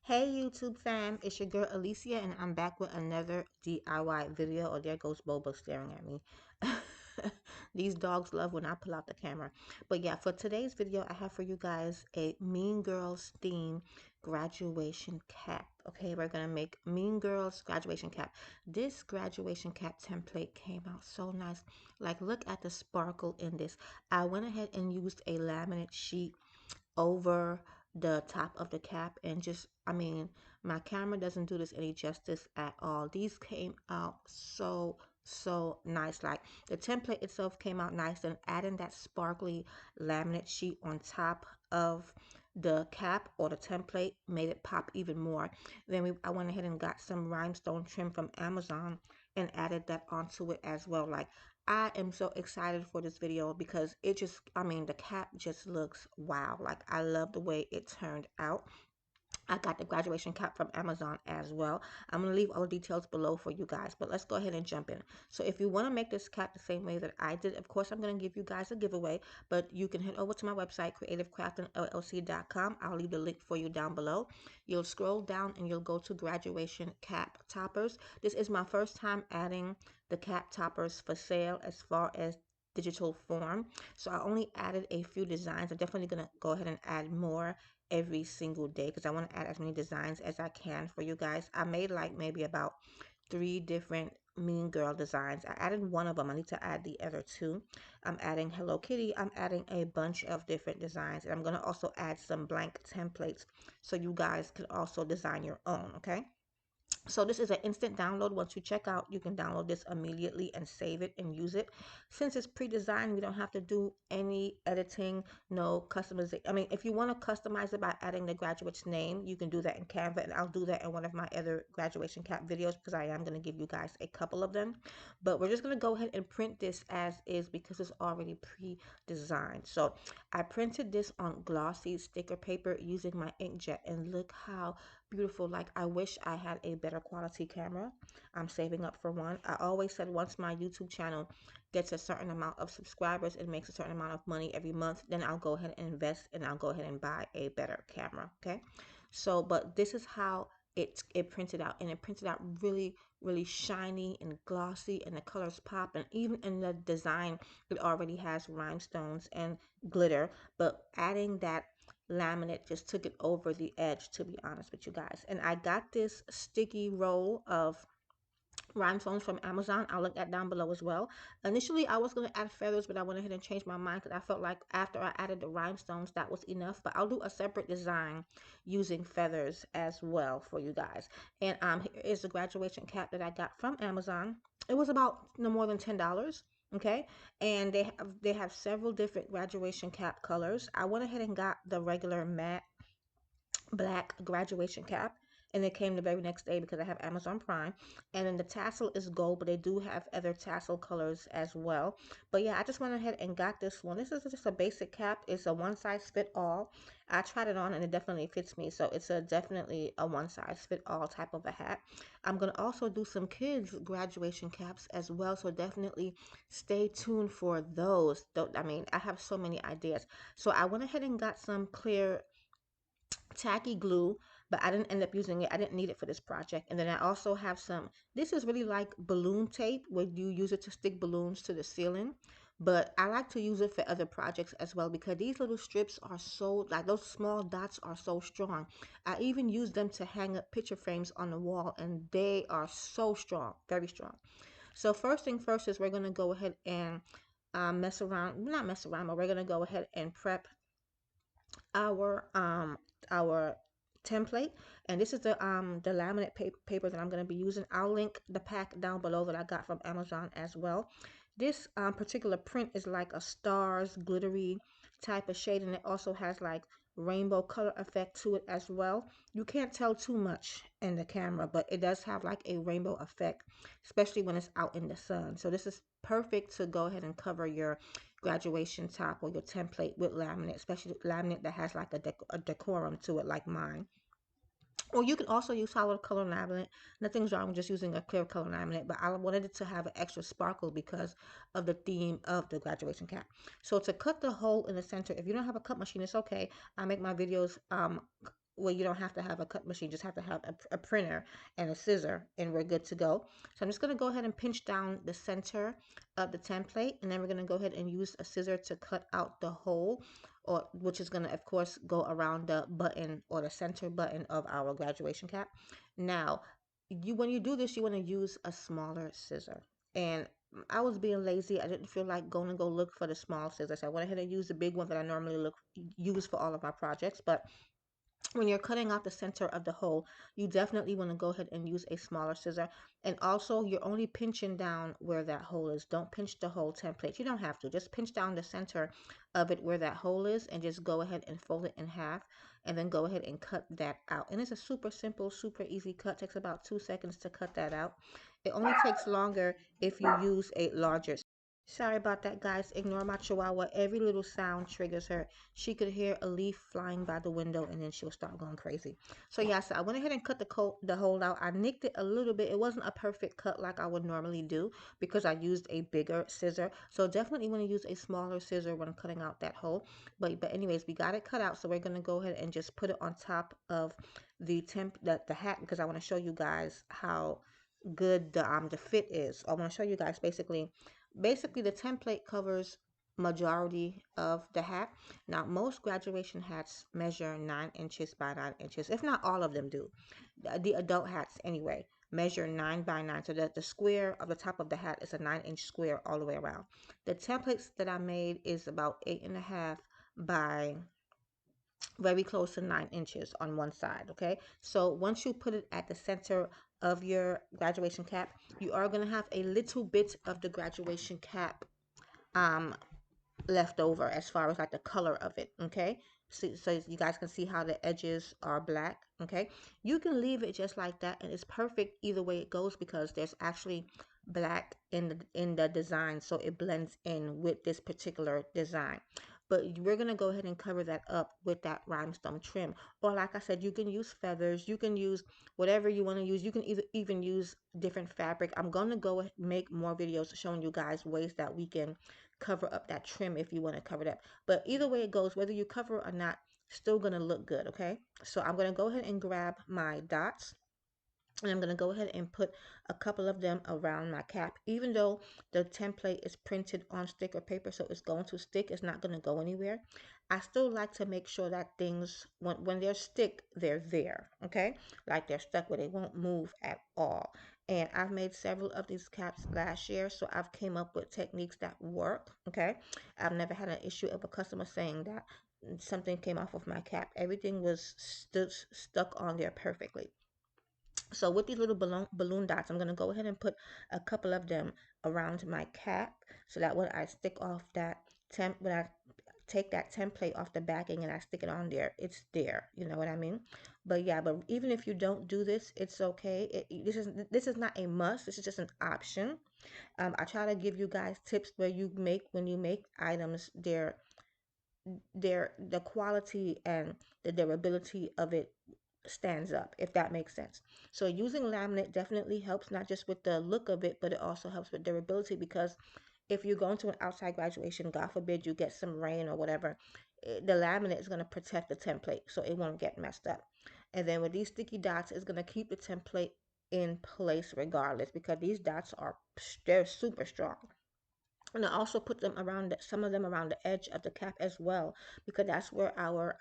Hey YouTube fam, it's your girl Alicia and I'm back with another DIY video. Oh, there goes Boba staring at me. These dogs love when I pull out the camera. But yeah, for today's video, I have for you guys a Mean Girls theme graduation cap. Okay, we're gonna make Mean Girls graduation cap. This graduation cap template came out so nice. Like, look at the sparkle in this. I went ahead and used a laminate sheet over the top of the cap and just, I mean, my camera doesn't do this any justice at all. These came out so nice. Like, the template itself came out nice, and adding that sparkly laminate sheet on top of the cap or the template made it pop even more. Then I went ahead and got some rhinestone trim from Amazon and added that onto it as well. Like, I am so excited for this video because it just, I mean, the cap just looks wow. Like, I love the way it turned out. I got the graduation cap from Amazon as well. I'm going to leave all the details below for you guys, but let's go ahead and jump in. So if you want to make this cap the same way that I did, of course, I'm going to give you guys a giveaway, but you can head over to my website, creativecraftingllc.com. I'll leave the link for you down below. You'll scroll down and you'll go to graduation cap toppers. This is my first time adding the cap toppers for sale as far as digital form. So I only added a few designs. I'm definitely going to go ahead and add more every single day because I want to add as many designs as I can for you guys. I made like maybe about 3 different Mean Girl designs. I added one of them. I need to add the other 2. I'm adding Hello Kitty. I'm adding a bunch of different designs, and I'm going to also add some blank templates so you guys can also design your own, okay? So this is an instant download. Once you check out, you can download this immediately and save it and use it. Since it's pre-designed, we don't have to do any editing, no customization. I mean, if you want to customize it by adding the graduate's name, you can do that in Canva, and I'll do that in one of my other graduation cap videos because I am going to give you guys a couple of them. But we're just going to go ahead and print this as is because it's already pre-designed. So I printed this on glossy sticker paper using my inkjet, and look how beautiful. Like, I wish I had a better quality camera. I'm saving up for one. I always said once my YouTube channel gets a certain amount of subscribers and makes a certain amount of money every month, then I'll go ahead and invest and I'll go ahead and buy a better camera. Okay, so but this is how it printed out, and it printed out really shiny and glossy, and the colors pop, and even in the design it already has rhinestones and glitter, but adding that laminate just took it over the edge, to be honest with you guys. And I got this sticky roll of rhinestones from Amazon. I'll link that down below as well. Initially, I was going to add feathers, but I went ahead and changed my mind because I felt like after I added the rhinestones, that was enough. But I'll do a separate design using feathers as well for you guys. And here is the graduation cap that I got from Amazon. It was about no more than $10. Okay, and they have several different graduation cap colors. I went ahead and got the regular matte black graduation cap, and it came the very next day because I have Amazon Prime. And then the tassel is gold, but they do have other tassel colors as well. But yeah, I just went ahead and got this one. This is just a basic cap. It's a one size fit all. I tried it on and it definitely fits me, so it's a definitely a one size fit all type of a hat. I'm gonna also do some kids graduation caps as well, so definitely stay tuned for those. I mean, I have so many ideas. So I went ahead and got some clear tacky glue, but I didn't end up using it. I didn't need it for this project. And then I also have some, this is really like balloon tape where you use it to stick balloons to the ceiling. But I like to use it for other projects as well because these little strips are so, like, those small dots are so strong. I even use them to hang up picture frames on the wall, and they are so strong, very strong. So first thing first is we're going to go ahead and mess around, not mess around, but we're going to go ahead and prep our our template. And this is the laminate paper that I'm going to be using. I'll link the pack down below that I got from Amazon as well. This particular print is like a stars glittery type of shade, and it also has like rainbow color effect to it as well. You can't tell too much in the camera, but it does have like a rainbow effect, especially when it's out in the sun. So this is perfect to go ahead and cover your graduation top or your template with laminate, especially laminate that has like a decorum to it like mine. Or you can also use solid color laminate. Nothing's wrong with just using a clear color laminate, but I wanted it to have an extra sparkle because of the theme of the graduation cap. So to cut the hole in the center, if you don't have a cut machine, it's okay. I make my videos well, you don't have to have a cut machine, just have to have a printer and a scissor, and we're good to go. So I'm just going to go ahead and pinch down the center of the template, and then we're going to go ahead and use a scissor to cut out the hole, or which is going to, of course, go around the button or the center button of our graduation cap. Now, when you do this, you want to use a smaller scissor. And I was being lazy. I didn't feel like going to go look for the small scissors. So I went ahead and used the big one that I normally use for all of my projects. But when you're cutting out the center of the hole, you definitely want to go ahead and use a smaller scissor. And also, you're only pinching down where that hole is. Don't pinch the whole template. You don't have to. Just pinch down the center of it where that hole is, and just go ahead and fold it in half, and then go ahead and cut that out. And it's a super simple, super easy cut. It takes about 2 seconds to cut that out. It only takes longer if you use a larger. Sorry about that, guys. Ignore my chihuahua. Every little sound triggers her. She could hear a leaf flying by the window, and then she'll start going crazy. So yeah, so I went ahead and cut the hole out. I nicked it a little bit. It wasn't a perfect cut like I would normally do because I used a bigger scissor. So definitely want to use a smaller scissor when cutting out that hole. But anyways, we got it cut out. So we're gonna go ahead and just put it on top of the hat, because I want to show you guys how good the fit is. I want to show you guys basically the template covers majority of the hat. Now most graduation hats measure 9 inches by 9 inches, if not all of them do. The adult hats anyway measure 9 by 9, so that the square of the top of the hat is a 9 inch square all the way around. The templates that I made is about 8.5 by very close to 9 inches on one side. Okay, so once you put it at the center of your graduation cap, you are going to have a little bit of the graduation cap um left over as far as like the color of it. Okay, so you guys can see how the edges are black. Okay, you can leave it just like that, and it's perfect either way it goes, because there's actually black in the design, so it blends in with this particular design. But we're gonna go ahead and cover that up with that rhinestone trim, or like I said, you can use feathers, you can use whatever you want to use. You can even use different fabric. I'm gonna go make more videos showing you guys ways that we can cover up that trim if you want to cover it up. But either way it goes, whether you cover it or not, still gonna look good. Okay, so I'm gonna go ahead and grab my dots, and I'm going to go ahead and put a couple of them around my cap. Even though the template is printed on sticker paper, so it's going to stick, it's not going to go anywhere, I still like to make sure that things, when they're stick, they're there. Okay, like they're stuck where they won't move at all. And I've made several of these caps last year, so I've came up with techniques that work. Okay, I've never had an issue of a customer saying that something came off of my cap. Everything was stuck on there perfectly. So with these little balloon dots, I'm going to go ahead and put a couple of them around my cap, so that when I stick off that when I take that template off the backing and I stick it on there, it's there. You know what I mean? But yeah, but even if you don't do this, it's okay. This is not a must. This is just an option. I try to give you guys tips where when you make items, the quality and the durability of it stands up, if that makes sense. So using laminate definitely helps, not just with the look of it, but it also helps with durability, because if you're going to an outside graduation, God forbid you get some rain or whatever, the laminate is going to protect the template so it won't get messed up. And then with these sticky dots, it's going to keep the template in place regardless, because these dots they're super strong. And I also put them around some of them around the edge of the cap as well, because that's where our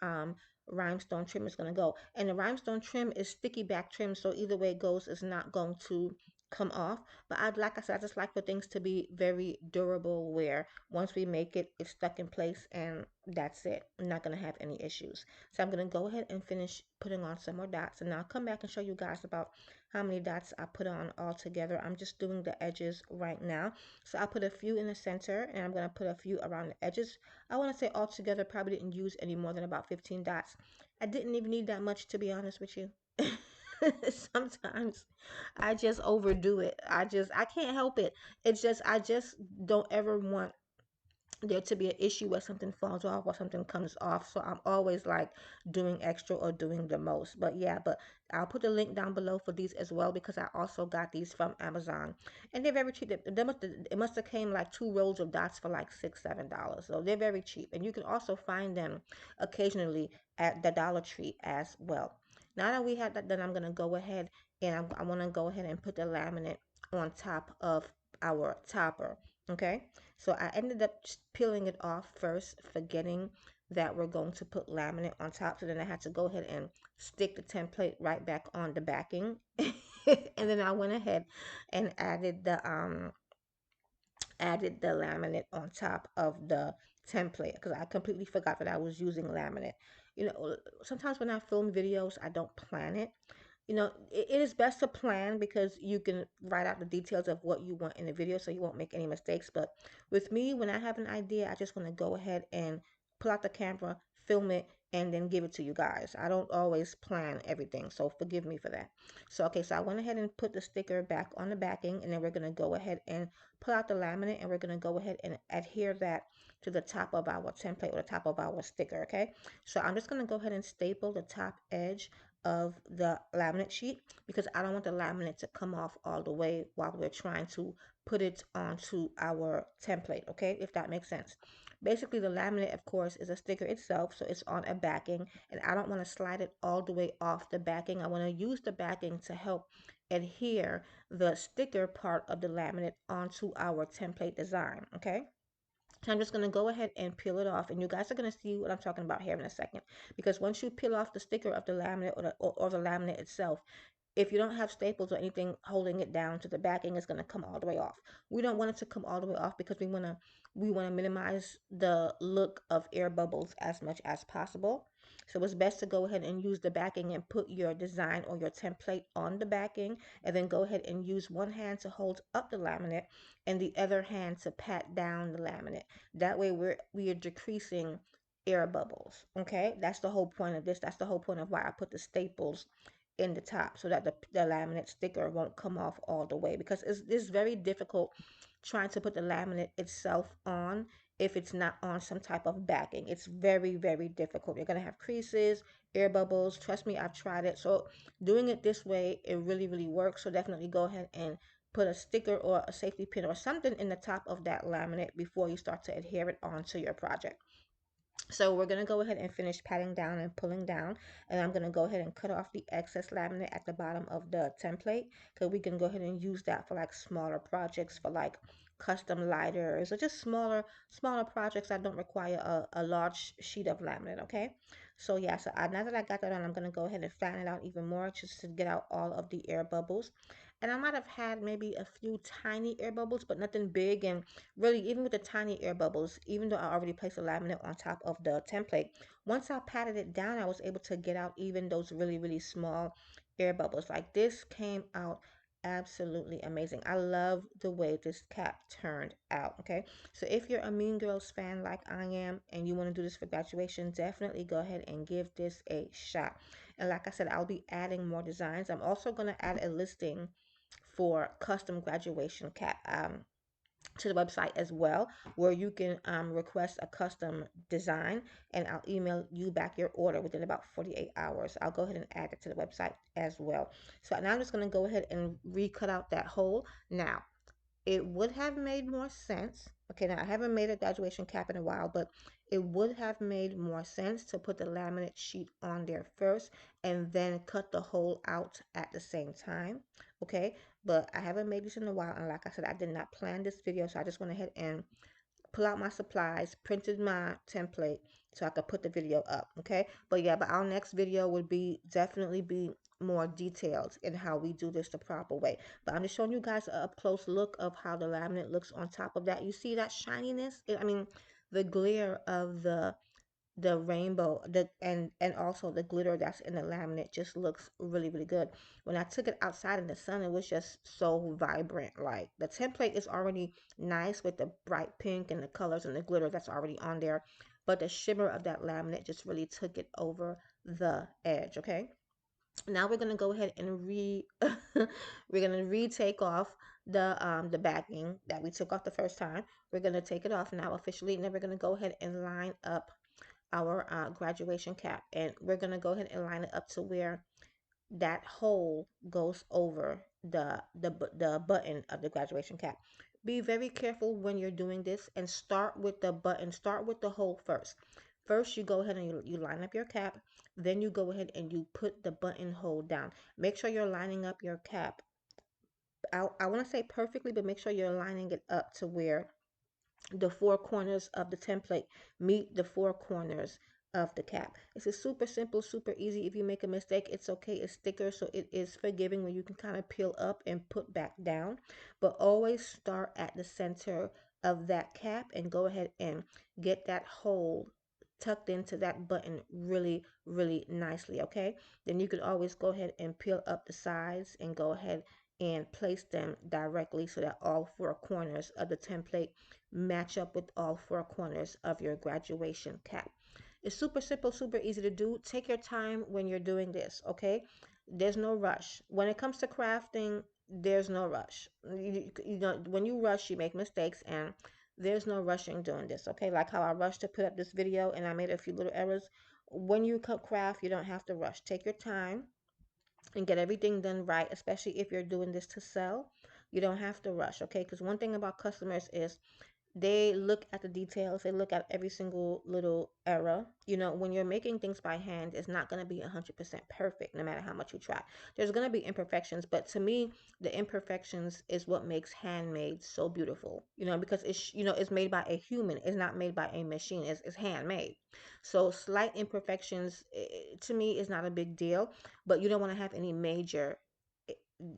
rhinestone trim is going to go. And the rhinestone trim is sticky back trim, so either way it goes, it's not going to come off. But like I said, I just like for things to be very durable, where once we make it, it's stuck in place, and that's it. I'm not going to have any issues. So I'm going to go ahead and finish putting on some more dots, and I'll come back and show you guys about how many dots I put on all together. I'm just doing the edges right now. So I'll put a few in the center, and I'm going to put a few around the edges. I want to say altogether probably didn't use any more than about 15 dots. I didn't even need that much, to be honest with you. Sometimes I just overdo it. I can't help it. It's just, I just don't ever want there to be an issue where something falls off or something comes off. So I'm always like doing extra or doing the most. But yeah, but I'll put the link down below for these as well, because I also got these from Amazon, and they're very cheap. It must have came like 2 rolls of dots for like $6, $7. So they're very cheap, and you can also find them occasionally at the Dollar Tree as well. Now that we have that done, I'm gonna go ahead and I want to go ahead and put the laminate on top of our topper. Okay, so I ended up peeling it off first, forgetting that we're going to put laminate on top. So then I had to go ahead and stick the template right back on the backing. And then I went ahead and added the laminate on top of the template, because I completely forgot that I was using laminate. You know, sometimes when I film videos, I don't plan it. You know, it is best to plan, because you can write out the details of what you want in the video so you won't make any mistakes. But with me, when I have an idea, I just want to go ahead and pull out the camera, film it, and then give it to you guys. I don't always plan everything, so forgive me for that. So okay, so I went ahead and put the sticker back on the backing, and then we're going to go ahead and pull out the laminate, and we're going to go ahead and adhere that to the top of our template or the top of our sticker. Okay, so I'm just going to go ahead and staple the top edge of the laminate sheet, because I don't want the laminate to come off all the way while we're trying to put it onto our template. Okay, if that makes sense. Basically, the laminate, of course, is a sticker itself, so it's on a backing, and I don't want to slide it all the way off the backing. I want to use the backing to help adhere the sticker part of the laminate onto our template design. Okay, so I'm just going to go ahead and peel it off, and you guys are going to see what I'm talking about here in a second, because once you peel off the sticker of the laminate, or the laminate itself, if you don't have staples or anything holding it down to the backing, it's going to come all the way off. We don't want it to come all the way off, because we want to minimize the look of air bubbles as much as possible. So it's best to go ahead and use the backing and put your design or your template on the backing, and then go ahead and use one hand to hold up the laminate and the other hand to pat down the laminate. That way we are decreasing air bubbles. Okay, that's the whole point of this. That's the whole point of why I put the staples in the top, so that the laminate sticker won't come off all the way, because it's very difficult trying to put the laminate itself on if it's not on some type of backing. It's very, very difficult. You're going to have creases, air bubbles. Trust me, I've tried it. So doing it this way, it really, really works. So definitely go ahead and put a sticker or a safety pin or something in the top of that laminate before you start to adhere it onto your project. So we're going to go ahead and finish patting down and pulling down, and I'm going to go ahead and cut off the excess laminate at the bottom of the template, because we can go ahead and use that for like smaller projects, for like custom lighters, or just smaller projects that don't require a large sheet of laminate. Okay, so yeah, so now that I got that on, I'm going to go ahead and fan it out even more, just to get out all of the air bubbles. And I might have had maybe a few tiny air bubbles, but nothing big. And really, even with the tiny air bubbles, even though I already placed the laminate on top of the template, once I patted it down, I was able to get out even those really, really small air bubbles. Like, this came out absolutely amazing. I love the way this cap turned out. Okay, so if you're a Mean Girls fan like I am, and you want to do this for graduation, definitely go ahead and give this a shot. And like I said, I'll be adding more designs. I'm also going to add a listing for custom graduation cap to the website as well, where you can request a custom design, and I'll email you back your order within about 48 hours. I'll go ahead and add it to the website as well. So now I'm just going to go ahead and recut out that hole. Now, it would have made more sense. Okay, now I haven't made a graduation cap in a while, but it would have made more sense to put the laminate sheet on there first and then cut the hole out at the same time. Okay, but I haven't made this in a while, and like I said, I did not plan this video, so I just went ahead and pull out my supplies, printed my template so I could put the video up. Okay, but yeah, but our next video would be definitely be more detailed in how we do this the proper way. But I'm just showing you guys a up close look of how the laminate looks on top of that. You see that shininess? I mean, the glare of the rainbow, and also the glitter that's in the laminate just looks really, really good. When I took it outside in the sun, it was just so vibrant. Like, the template is already nice with the bright pink and the colors and the glitter that's already on there, but the shimmer of that laminate just really took it over the edge. Okay, Now we're gonna go ahead and we're gonna retake off the backing that we took off the first time. We're gonna take it off now officially, and then we're gonna go ahead and line up our graduation cap, and we're gonna go ahead and line it up to where that hole goes over the button of the graduation cap. Be very careful when you're doing this, and start with the button, start with the hole first. First, you go ahead and you line up your cap, then you go ahead and you put the buttonhole down. Make sure you're lining up your cap. I want to say perfectly, but make sure you're lining it up to where the four corners of the template meet the four corners of the cap. This is super simple, super easy. If you make a mistake, it's okay. It's thicker, so it is forgiving when you can kind of peel up and put back down. But always start at the center of that cap and go ahead and get that hole tucked into that button really, really nicely, okay? Then you could always go ahead and peel up the sides and go ahead and place them directly so that all four corners of the template match up with all four corners of your graduation cap. It's super simple, super easy to do. Take your time when you're doing this, okay? There's no rush. When it comes to crafting, there's no rush. You know, when you rush, you make mistakes, and there's no rushing doing this, okay? Like how I rushed to put up this video and I made a few little errors. When you craft, you don't have to rush. Take your time and get everything done right, especially if you're doing this to sell. You don't have to rush, okay? Because one thing about customers is they look at the details, they look at every single little error. You know, when you're making things by hand, it's not going to be 100% perfect no matter how much you try. There's going to be imperfections, but to me, the imperfections is what makes handmade so beautiful, you know, because it's, you know, it's made by a human, it's not made by a machine, it's handmade. So slight imperfections, to me, is not a big deal, but you don't want to have any major eh,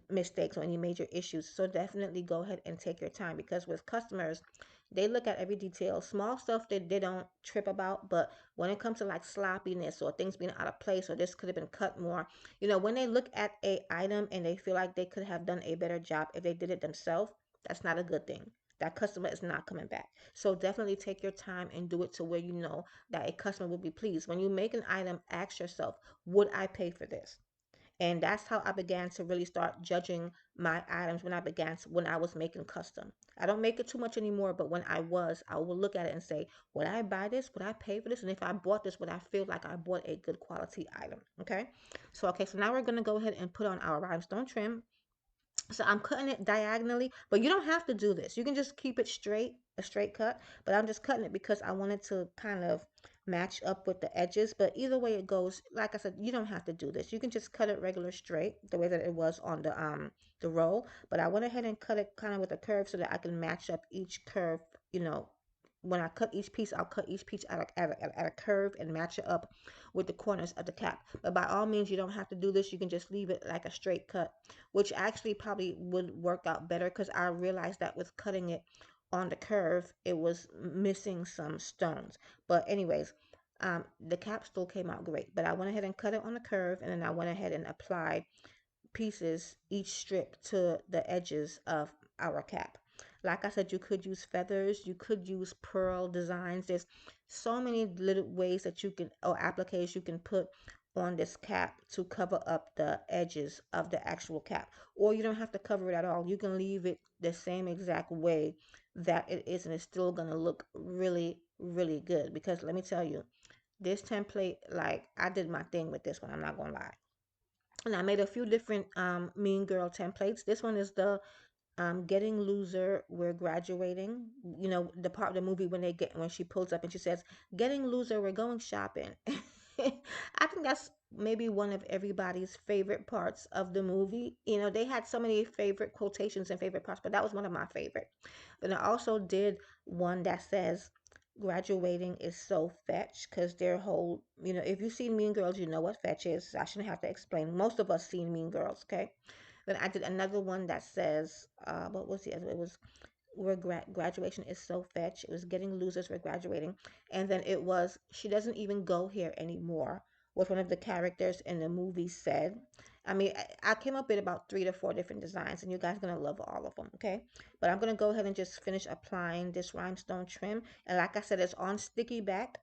mistakes or any major issues. So definitely go ahead and take your time, because with customers, they look at every detail. Small stuff that they don't trip about, but when it comes to like sloppiness or things being out of place or this could have been cut more, you know, when they look at a item and they feel like they could have done a better job if they did it themselves, that's not a good thing. That customer is not coming back. So definitely take your time and do it to where you know that a customer will be pleased. When you make an item, ask yourself, would I pay for this? And that's how I began to really start judging my items when I was making custom. I don't make it too much anymore, but when I will look at it and say, would I buy this? Would I pay for this? And if I bought this, would I feel like I bought a good quality item? Okay. So now we're gonna go ahead and put on our rhinestone trim. So I'm cutting it diagonally, but you don't have to do this. You can just keep it straight, a straight cut, but I'm just cutting it because I wanted to kind of match up with the edges. But either way it goes, like I said, you don't have to do this. You can just cut it regular straight, the way that it was on the roll. But I went ahead and cut it kind of with a curve so that I can match up each curve, you know, when I cut each piece, I'll cut each piece at a curve and match it up with the corners of the cap. But by all means, you don't have to do this. You can just leave it like a straight cut, which actually probably would work out better, because I realized that with cutting it on the curve, it was missing some stones. But anyways, the cap still came out great. But I went ahead and cut it on the curve, and then I went ahead and applied pieces, each strip, to the edges of our cap. Like I said, you could use feathers, you could use pearl designs. There's so many little ways that you can, or appliques you can put on this cap to cover up the edges of the actual cap. Or you don't have to cover it at all. You can leave it the same exact way that it is, and it's still going to look really, really good. Because let me tell you, this template, like, I did my thing with this one, I'm not going to lie. And I made a few different Mean Girl templates. This one is the Getting Loser, We're Graduating. You know, the part of the movie when she pulls up and she says, Getting Loser, We're Going Shopping. I think that's maybe one of everybody's favorite parts of the movie. You know, they had so many favorite quotations and favorite parts, but that was one of my favorite. Then I also did one that says, Graduating is so fetch, because their whole, you know, if you've seen Mean Girls, you know what fetch is. I shouldn't have to explain. Most of us seen Mean Girls, okay? Then I did another one that says, what was the other? It was where graduation is so fetch. It was Getting Losers for Graduating. And then it was She Doesn't Even Go Here Anymore, what one of the characters in the movie said. I mean, I came up with about 3 to 4 different designs, and you guys are going to love all of them, okay? But I'm going to go ahead and just finish applying this rhinestone trim. And like I said, it's on sticky back.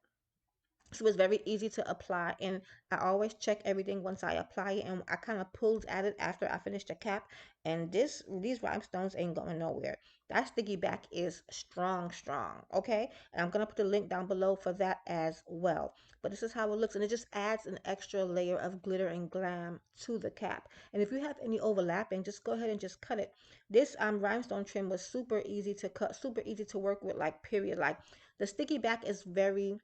So it's very easy to apply, and I always check everything once I apply it, and I kind of pulled at it after I finish the cap. And these rhinestones ain't going nowhere. That sticky back is strong, strong. Okay, and I'm gonna put the link down below for that as well. But this is how it looks, and it just adds an extra layer of glitter and glam to the cap. And if you have any overlapping, just go ahead and just cut it. This rhinestone trim was super easy to cut, super easy to work with, like period. Like the sticky back is very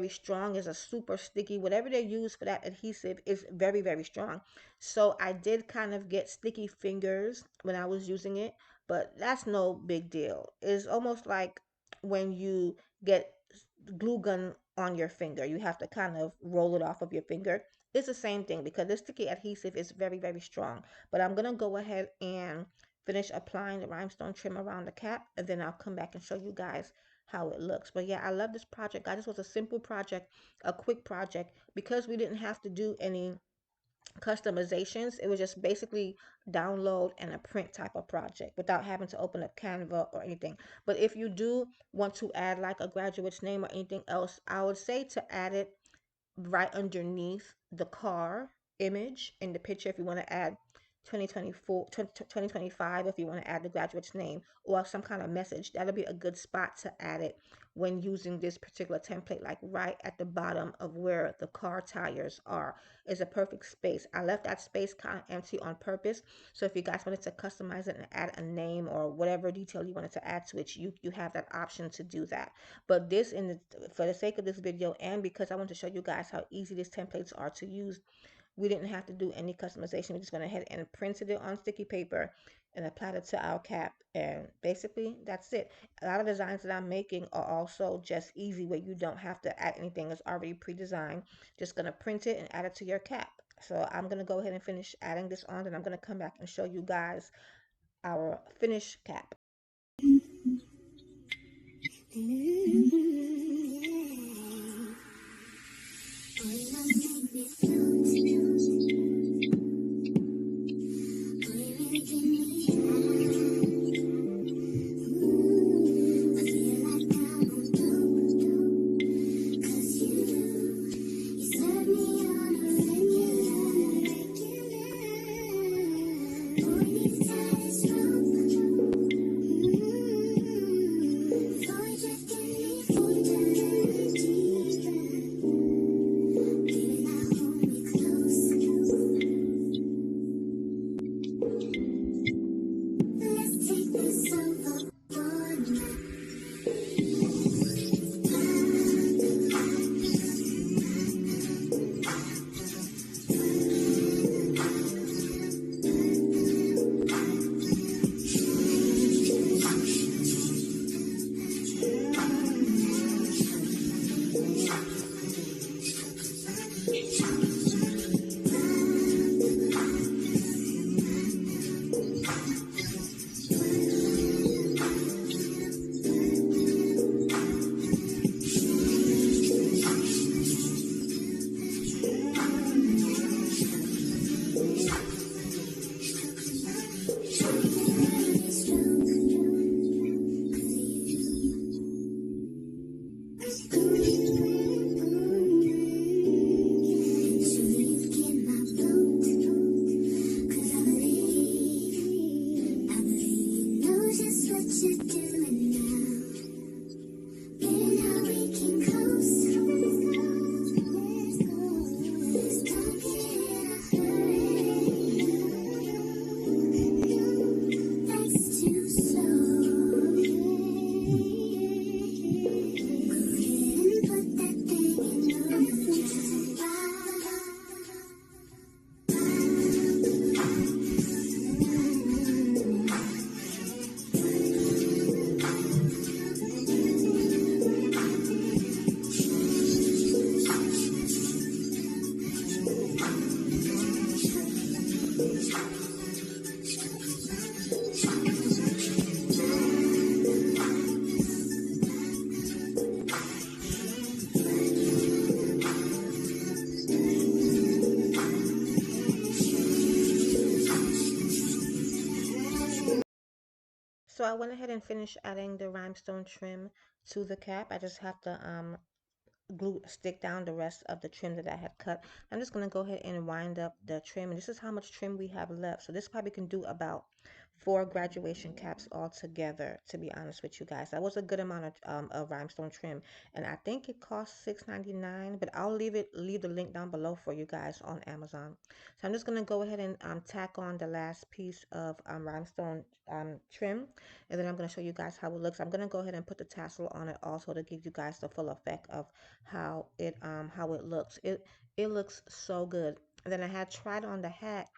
strong. Is a super sticky, whatever they use for that adhesive is very strong. So I did kind of get sticky fingers when I was using it, but that's no big deal. It's almost like when you get glue gun on your finger, you have to kind of roll it off of your finger. It's the same thing because the sticky adhesive is very strong. But I'm gonna go ahead and finish applying the rhinestone trim around the cap, and then I'll come back and show you guys how it looks. But yeah, I love this project, guys. This was a simple project, a quick project, because we didn't have to do any customizations. It was just basically download and a print type of project without having to open up Canva or anything. But if you do want to add like a graduate's name or anything else, I would say to add it right underneath the car image in the picture. If you want to add 2024 2025, if you want to add the graduate's name or some kind of message, that'll be a good spot to add it when using this particular template. Like right at the bottom of where the car tires are is a perfect space. I left that space kind of empty on purpose, so if you guys wanted to customize it and add a name or whatever detail you wanted to add to it, you have that option to do that. But this, for the sake of this video, and because I want to show you guys how easy these templates are to use, we didn't have to do any customization. We just went ahead and printed it on sticky paper and applied it to our cap, and basically that's it. A lot of designs that I'm making are also just easy, where you don't have to add anything that's already pre-designed. Just gonna print it and add it to your cap. So I'm gonna go ahead and finish adding this on, and I'm gonna come back and show you guys our finished cap. So I went ahead and finished adding the rhinestone trim to the cap. I just have to glue stick down the rest of the trim that I had cut. I'm just gonna go ahead and wind up the trim, and this is how much trim we have left. So this probably can do about 4 graduation caps all together, to be honest with you guys. That was a good amount of rhinestone trim, and I think it cost $6.99, but I'll leave the link down below for you guys on Amazon. So I'm just gonna go ahead and tack on the last piece of rhinestone trim, and then I'm gonna show you guys how it looks. I'm gonna go ahead and put the tassel on it also to give you guys the full effect of how it looks. It looks so good. And then I had tried on the hat,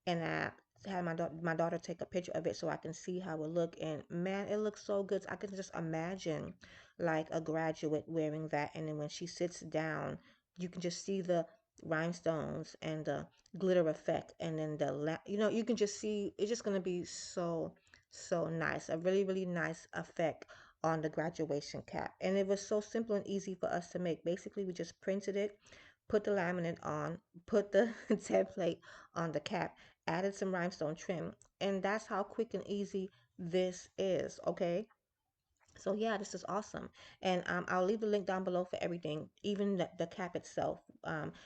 and I had my daughter take a picture of it so I can see how it looked, and man, it looks so good. I can just imagine like a graduate wearing that, and then when she sits down, you can just see the rhinestones and the glitter effect, and then you can just see it's just gonna be so nice. A really nice effect on the graduation cap, and it was so simple and easy for us to make. Basically, we just printed it, put the laminate on, put the template on the cap, added some rhinestone trim, and that's how quick and easy this is. Okay, so yeah, this is awesome, and I'll leave the link down below for everything, even the cap itself,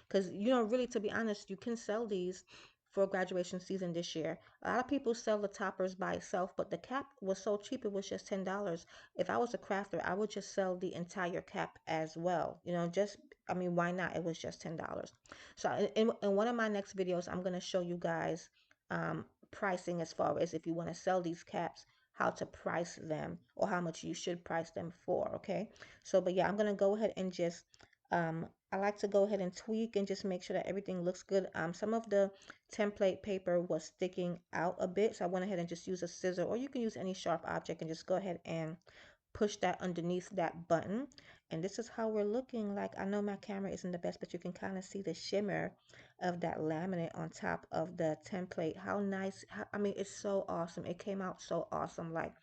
because really, to be honest, you can sell these for graduation season this year. A lot of people sell the toppers by itself, but the cap was so cheap, it was just $10. If I was a crafter, I would just sell the entire cap as well. Just, I mean, why not? It was just $10. So in one of my next videos, I'm going to show you guys pricing, as far as if you want to sell these caps, how to price them, or how much you should price them for. Okay, so but yeah, I'm gonna go ahead and just I like to go ahead and tweak and just make sure that everything looks good. Some of the template paper was sticking out a bit, so I went ahead and just use a scissor, or you can use any sharp object, and just go ahead and push that underneath that button. And this is how we're looking like. I know my camera isn't the best, but you can kind of see the shimmer of that laminate on top of the template. How nice. I mean, it's so awesome. It came out so awesome. Like,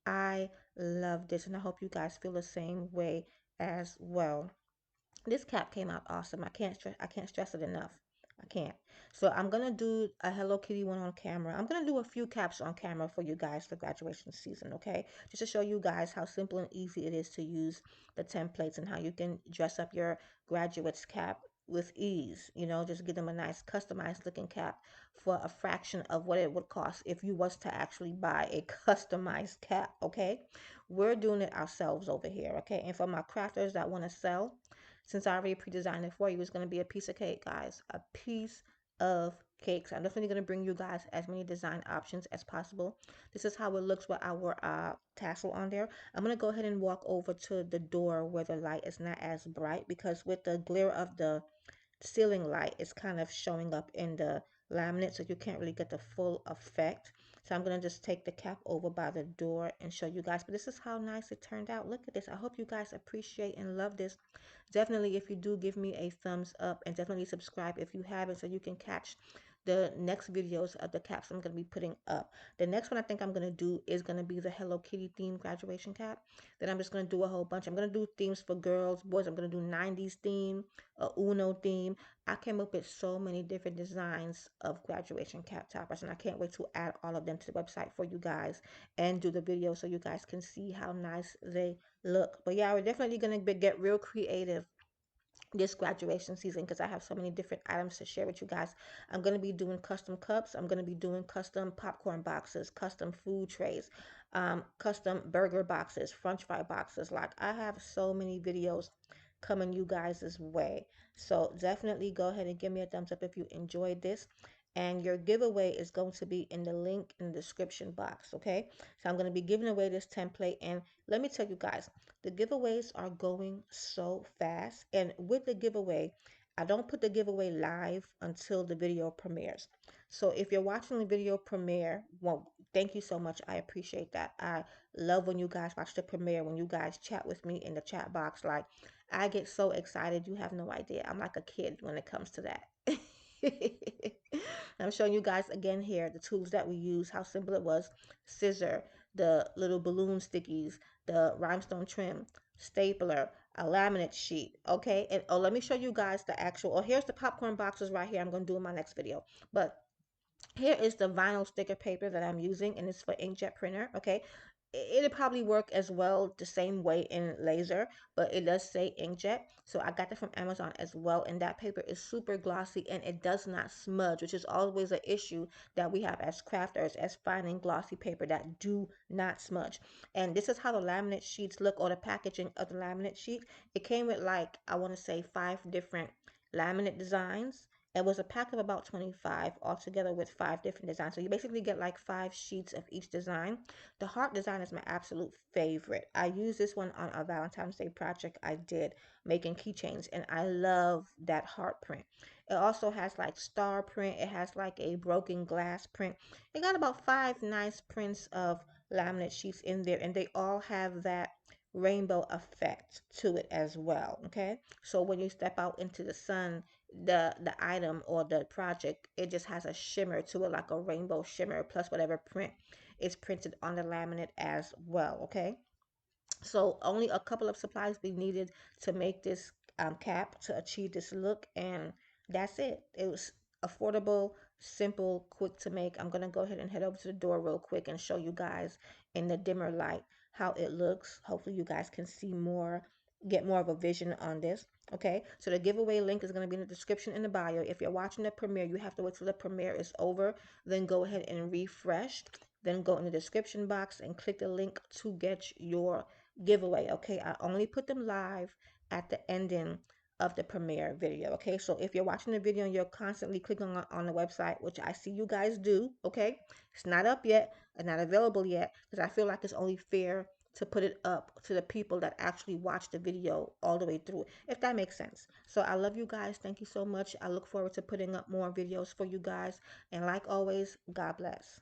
I love this, and I hope you guys feel the same way as well. This cap came out awesome. I can't stress it enough. I can't. So I'm gonna do a Hello Kitty one on camera. I'm gonna do a few caps on camera for you guys for graduation season, okay? Just to show you guys how simple and easy it is to use the templates, and how you can dress up your graduate's cap with ease. Just give them a nice customized looking cap for a fraction of what it would cost if you was to actually buy a customized cap, okay? We're doing it ourselves over here, okay? And for my crafters that want to sell, since I already pre-designed it for you, it's going to be a piece of cake, guys. A piece of cake. So I'm definitely going to bring you guys as many design options as possible. This is how it looks with our tassel on there. I'm going to go ahead and walk over to the door where the light is not as bright, because with the glare of the ceiling light, it's kind of showing up in the laminate, so you can't really get the full effect. So I'm going to just take the cap over by the door and show you guys. But this is how nice it turned out. Look at this. I hope you guys appreciate and love this. Definitely, if you do, give me a thumbs up, and definitely subscribe if you haven't, so you can catch the next videos of the caps I'm going to be putting up. The next one I think I'm going to do is going to be the Hello Kitty theme graduation cap. Then I'm just going to do a whole bunch. I'm going to do themes for girls, boys. I'm going to do 90s theme, a Uno theme. I came up with so many different designs of graduation cap toppers, and I can't wait to add all of them to the website for you guys and do the video so you guys can see how nice they look. But yeah, we're definitely going to get real creative this graduation season, because I have so many different items to share with you guys. I'm going to be doing custom cups. I'm going to be doing custom popcorn boxes, custom food trays, custom burger boxes, french fry boxes. Like, I have so many videos coming you guys' way. So definitely go ahead and give me a thumbs up if you enjoyed this. And your giveaway is going to be in the link in the description box, okay? So I'm going to be giving away this template. And let me tell you guys, the giveaways are going so fast. And with the giveaway, I don't put the giveaway live until the video premieres. So if you're watching the video premiere, well, thank you so much. I appreciate that. I love when you guys watch the premiere, when you guys chat with me in the chat box. Like, I get so excited. You have no idea. I'm like a kid when it comes to that. I'm showing you guys again here the tools that we use, how simple it was. Scissor, the little balloon stickies, the rhinestone trim, stapler, a laminate sheet, okay? And oh, let me show you guys the actual, oh, here's the popcorn boxes right here. I'm going to do in my next video. But here is the vinyl sticker paper that I'm using, and it's for inkjet printer, okay? it'll probably work as well the same way in laser, but it does say inkjet. So I got that from Amazon as well, and that paper is super glossy and it does not smudge, which is always an issue that we have as crafters, as finding glossy paper that do not smudge. And this is how the laminate sheets look, or the packaging of the laminate sheet. It came with, like, I want to say 5 different laminate designs. It was a pack of about 25 altogether with 5 different designs. So you basically get like 5 sheets of each design. The heart design is my absolute favorite. I used this one on a Valentine's Day project I did, making keychains, and I love that heart print. It also has like star print. It has like a broken glass print. It got about 5 nice prints of laminate sheets in there, and they all have that rainbow effect to it as well. Okay, so when you step out into the sun, the item or the project, it just has a shimmer to it, like a rainbow shimmer, plus whatever print is printed on the laminate as well. Okay, so only a couple of supplies we needed to make this cap to achieve this look, and that's it. It was affordable, simple, quick to make. I'm gonna go ahead and head over to the door real quick and show you guys in the dimmer light how it looks. Hopefully you guys can see more, get more of a vision on this. Okay, so the giveaway link is going to be in the description in the bio. If you're watching the premiere, you have to wait till the premiere is over, then go ahead and refresh, then go in the description box and click the link to get your giveaway. Okay, I only put them live at the ending of the premiere video. Okay, so if you're watching the video and you're constantly clicking on the website, which I see you guys do, okay, it's not up yet and not available yet, because I feel like it's only fair to put it up to the people that actually watch the video all the way through, if that makes sense. So I love you guys. Thank you so much. I look forward to putting up more videos for you guys, and like always, God bless.